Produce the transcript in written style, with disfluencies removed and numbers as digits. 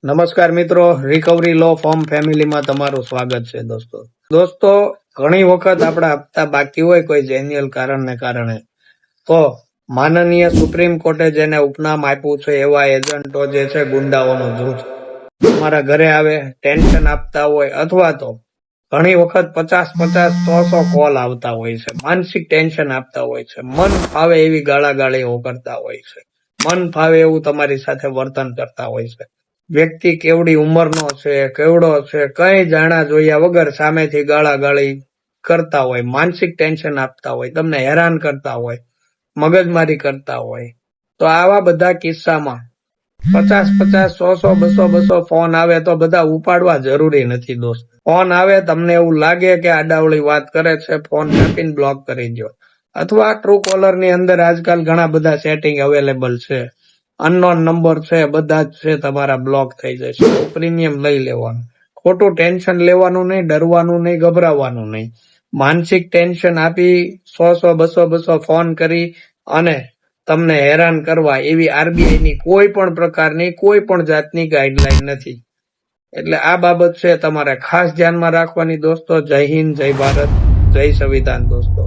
નમસ્કાર મિત્રો, રિકવરી લો ફોર્મ ફેમિલીમાં તમારું સ્વાગત છે દોસ્તો ઘણી વખત આપણા હપ્તા બાકી હોય કોઈ જેન્યુઅલ કારણે તો માનનીય સુપ્રીમ કોર્ટે જેને ઉપનામ આપ્યું છે એવા એજન્ટો જે છે ગુંડાઓનું જૂથ તમારા ઘરે આવે, ટેન્શન આપતા હોય અથવા તો ઘણી વખત 50-100 કોલ આવતા હોય છે, માનસિક ટેન્શન આપતા હોય છે, મન ફાવે એવી ગાળાગાળીઓ કરતા હોય છે, મન ફાવે એવું તમારી સાથે વર્તન કરતા હોય છે. વ્યક્તિ કેવડી ઉંમરનો છે, કેવડો છે, કઈ જાણા જોયા વગર સામેથી ગાળાગાળી કરતા હોય, માનસિક ટેન્શન આપતા હોય, તમને હેરાન કરતા હોય, મગજમારી કરતા હોય, તો આવા બધા કિસ્સામાં 50-50, 100-100, 200 ફોન આવે તો બધા ઉપાડવા જરૂરી નથી દોસ્ત. ફોન આવે તમને એવું લાગે કે આડાવળી વાત કરે છે, ફોન કાપીને બ્લોક કરી દો. અથવા ટ્રુ કોલર ની અંદર આજકાલ ઘણા બધા સેટિંગ અવેલેબલ છે. અનનોન નંબર છે, બધા જ છે તમારા બ્લોક થઈ જશે. પ્રીમિયમ લઈ લેવાનું, ખોટું ટેન્શન લેવાનું નહીં, ડરવાનું નહીં, ગભરાવાનું નહીં. માનસિક ટેન્શન આપી 100-200 ફોન કરી અને તમને હેરાન કરવા એવી આરબીઆઈ ની કોઈ પણ પ્રકારની કોઈ પણ જાતની ગાઈડલાઈન નથી. એટલે આ બાબત છે તમારે ખાસ ધ્યાનમાં રાખવાની દોસ્તો. જય હિન્દ, જય ભારત, જય સંવિધાન દોસ્તો.